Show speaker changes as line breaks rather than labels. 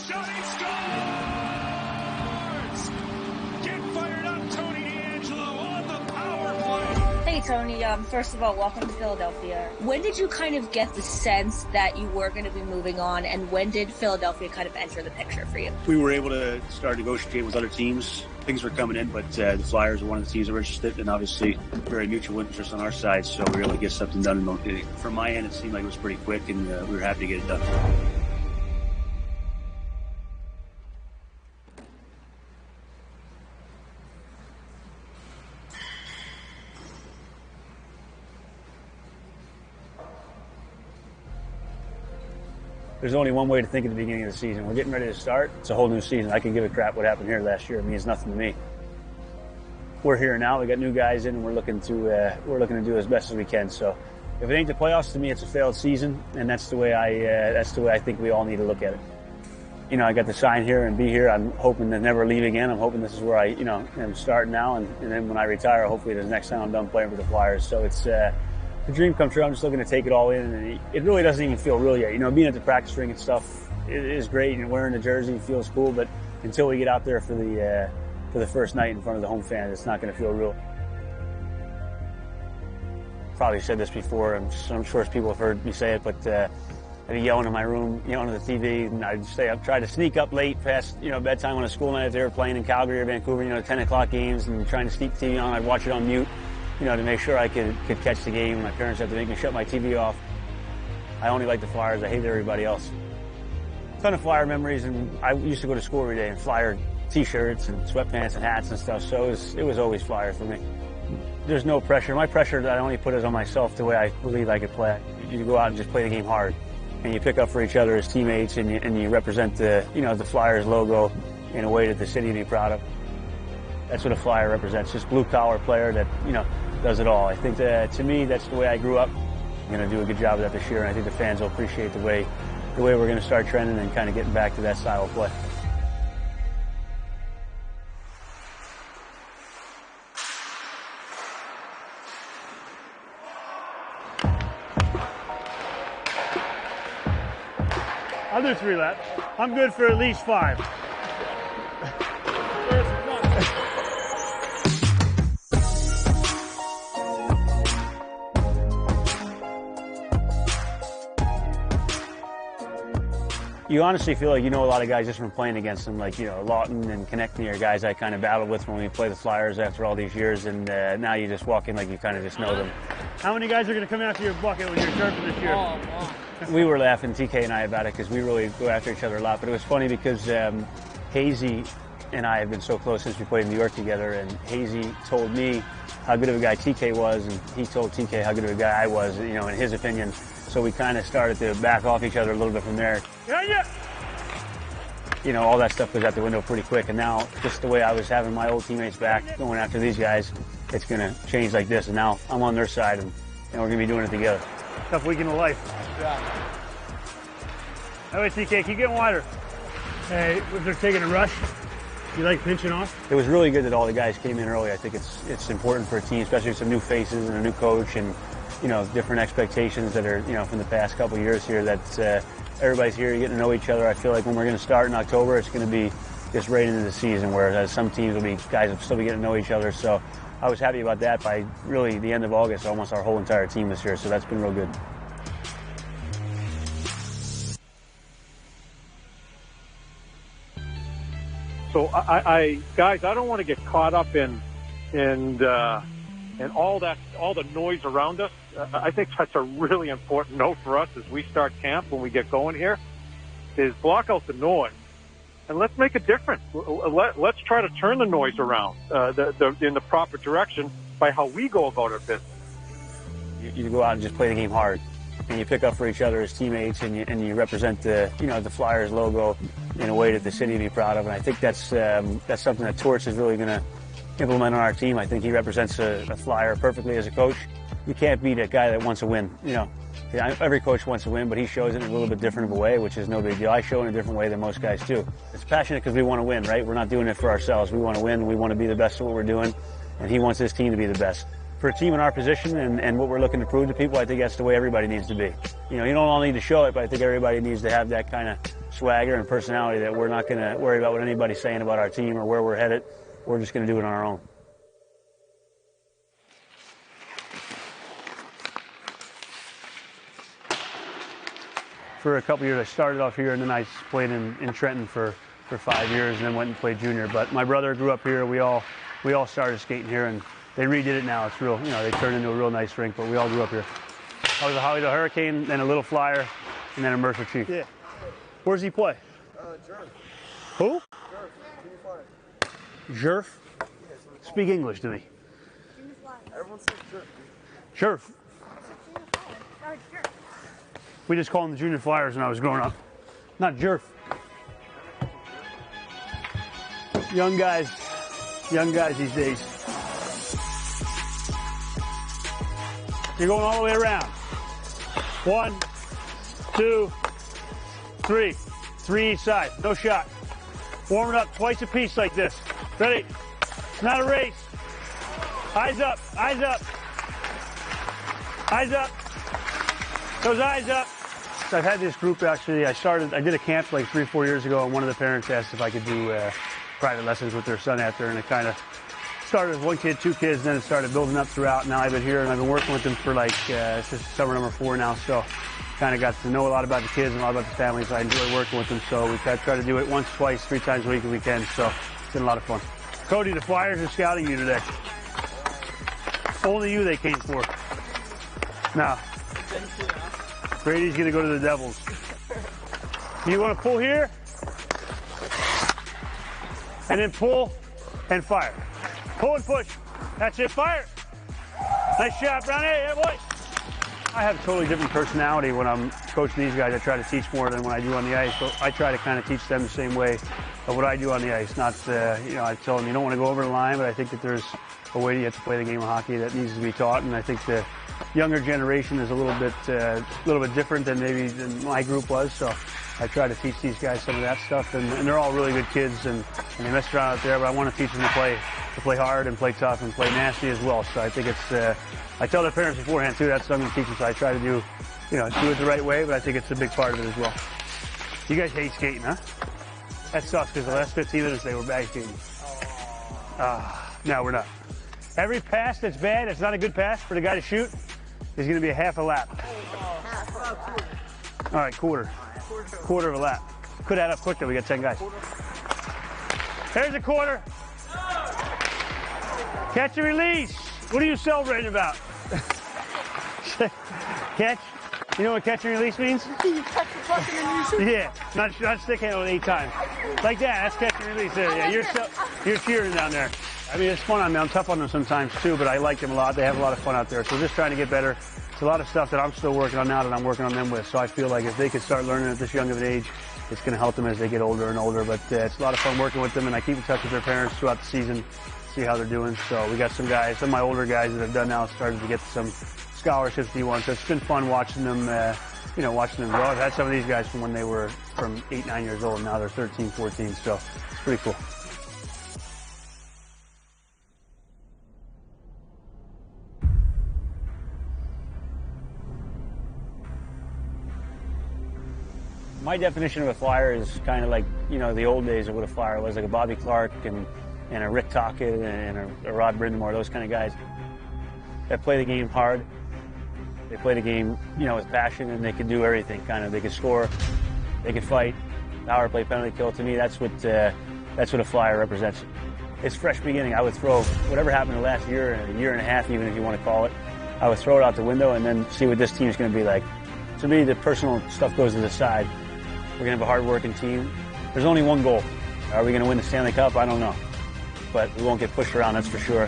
shot, he scores! Get fired up, Tony DeAngelo on the power play.
Hey Tony, first of all, welcome to Philadelphia. When did you kind of get the sense that you were going to be moving on, and when did Philadelphia kind of enter the picture for you?
We were able to start negotiating with other teams. Things were coming in, but the Flyers were one of the teams that were interested, and obviously very mutual interest on our side, so we were able to get something done. From my end, it seemed like it was pretty quick, and we were happy to get it done. There's only one way to think at the beginning of the season. We're getting ready to start. It's a whole new season. I can give a crap what happened here last year. It means nothing to me. We're here now. We got new guys in, and we're looking to do as best as we can. So, if it ain't the playoffs, to me, it's a failed season, and that's the way I think we all need to look at it. You know, I got to sign here and be here. I'm hoping to never leave again. I'm hoping this is where I, am starting now, and then when I retire, hopefully the next time I'm done playing for the Flyers. So it's a dream come true. I'm just looking to take it all in, and it really doesn't even feel real yet. Being at the practice ring and stuff is great, and wearing the jersey feels cool, but until we get out there for the first night in front of the home fans, it's not going to feel real. Probably said this before, I'm sure people have heard me say it, but I'd be yelling in my room, yelling at the TV, and I'd try to sneak up late past, bedtime on a school night if they were playing in Calgary or Vancouver, 10 o'clock games, and trying to sneak the TV on. I'd watch it on mute, to make sure I could catch the game. My parents had to make me shut my TV off. I only like the Flyers. I hated everybody else. A ton of Flyer memories, and I used to go to school every day in Flyer T-shirts and sweatpants and hats and stuff, so it was always Flyers for me. There's no pressure. My pressure that I only put is on myself, the way I believe I could play. You go out and just play the game hard, and you pick up for each other as teammates, and you represent the Flyers logo in a way that the city would be proud of. That's what a Flyer represents, just blue-collar player that, does it all. I think that, to me, that's the way I grew up. I'm going to do a good job of that this year, and I think the fans will appreciate the way we're going to start trending and kind of getting back to that style of play.
I'll do 3 laps. I'm good for at least 5.
You honestly feel like you know a lot of guys just from playing against them, like, Lawton and Konechny are guys I kind of battled with when we play the Flyers after all these years, and now you just walk in like you kind of just know them.
How many guys are going to come after your bucket when you're surfing this year?
Oh,
we were laughing, TK and I, about it because we really go after each other a lot, but it was funny because Hazy and I have been so close since we played in New York together, and Hazy told me how good of a guy TK was, and he told TK how good of a guy I was, in his opinion. So we kind of started to back off each other a little bit from there.
Yeah.
All that stuff goes out the window pretty quick. And now, just the way I was having my old teammates back, going after these guys, it's going to change like this. And now I'm on their side, and we're going to be doing it together.
Tough weekend of life.
Yeah.
All right, TK, keep getting wider. Hey, if they're taking a rush, you like pinching off?
It was really good that all the guys came in early. I think it's important for a team, especially with some new faces and a new coach and, different expectations that are, from the past couple of years here, that everybody's here, you're getting to know each other. I feel like when we're going to start in October, it's going to be just right into the season, whereas some teams guys will still be getting to know each other. So I was happy about that by really the end of August, almost our whole entire team this year. So that's been real good.
So guys, I don't want to get caught up in all the noise around us. I think that's a really important note for us as we start camp when we get going here, is block out the noise and let's make a difference. Let's try to turn the noise around in the proper direction by how we go about our business.
You go out and just play the game hard, and you pick up for each other as teammates, and you represent the Flyers logo in a way that the city would be proud of. And I think that's something that Torts is really going to implement on our team. I think he represents a Flyer perfectly as a coach. You can't beat a guy that wants to win. Every coach wants to win, but he shows it in a little bit different of a way, which is no big deal. I show it in a different way than most guys do. It's passionate because we want to win, right? We're not doing it for ourselves. We want to win. We want to be the best at what we're doing, and he wants his team to be the best. For a team in our position and what we're looking to prove to people, I think that's the way everybody needs to be. You don't all need to show it, but I think everybody needs to have that kind of swagger and personality that we're not going to worry about what anybody's saying about our team or where we're headed. We're just going to do it on our own. For a couple years, I started off here, and then I played in Trenton for 5 years, and then went and played junior. But my brother grew up here. We all started skating here, and they redid it now. It's real, you know, they turned into a real nice rink, but we all grew up here. I was a Hollywood Hurricane, then a Little Flyer, and then a Mercer Chief. Yeah. Where does he play? Jerf. Who? Jerf. Speak English to me.
Everyone says
Jerf. We just called them the Junior Flyers when I was growing up. Not Jerf. Young guys these days. You're going all the way around. 1, 2, 3. 3 each side. No shot. Warm it up twice a piece like this. Ready? It's not a race. Eyes up. Eyes up. Eyes up. Those eyes up. I've had this group actually. I did a camp like 3 or 4 years ago, and one of the parents asked if I could do private lessons with their son after, and it kind of started with 1 kid, 2 kids, then it started building up throughout. Now I've been here and I've been working with them for like this is summer number 4 now, so kind of got to know a lot about the kids and a lot about the families. So I enjoy working with them, so we try to do it once, twice, 3 times a week if we can. So it's been a lot of fun. Cody, the Flyers are scouting you today. Only you they came for. Now, Brady's gonna go to the Devils. You want to pull here, and then pull and fire. Pull and push. That's it. Fire. Nice shot, Brownie. Hey, boys. I have a totally different personality when I'm coaching these guys. I try to teach more than when I do on the ice. So I try to kind of teach them the same way of what I do on the ice. Not, I tell them you don't want to go over the line, but I think that there's a way you have to play the game of hockey that needs to be taught. And I think the younger generation is a little bit different than maybe than my group was. So I try to teach these guys some of that stuff, and they're all really good kids, and they mess around out there. But I want to teach them to play hard and play tough and play nasty as well. So I think it's. I tell their parents beforehand too. That's what I'm going to teach them. So I try to do it the right way. But I think it's a big part of it as well. You guys hate skating, huh? That sucks because the last 15 minutes they were bag skating. No, we're not. Every pass that's bad, that's not a good pass for the guy to shoot, is going to be a half a lap. All right, quarter of a lap. Could add up quick though. We got 10 guys. There's a quarter. Catch and release. What are you celebrating about? Catch. You know what catch and release means?
You catch the puck and then you shoot.
Yeah, not stick handle 8 times. Like that. That's catch and release. There. Yeah, you're cheering down there. I mean, it's fun on me. I'm tough on them sometimes too, but I like them a lot. They have a lot of fun out there. So just trying to get better. It's a lot of stuff that I'm still working on now that I'm working on them with. So I feel like if they could start learning at this young of an age, it's going to help them as they get older and older. But it's a lot of fun working with them, and I keep in touch with their parents throughout the season, see how they're doing. So we got some guys, some of my older guys that have done now, started to get some scholarships D1. So it's been fun watching them, watching them grow. I've had some of these guys from when they were from 8, 9 years old. Now they're 13, 14. So it's pretty cool. My definition of a Flyer is kind of like, the old days of what a Flyer was, like a Bobby Clark and a Rick Tocchet and a Rod Brindamore, those kind of guys that play the game hard. They play the game, with passion, and they can do everything, they can score, they can fight, power play, penalty kill. To me, that's what a Flyer represents. It's fresh beginning. I would throw whatever happened the last year, a year and a half even if you want to call it, I would throw it out the window and then see what this team's going to be like. To me, the personal stuff goes to the side. We're going to have a hard-working team. There's only one goal. Are we going to win the Stanley Cup? I don't know. But we won't get pushed around, that's for sure.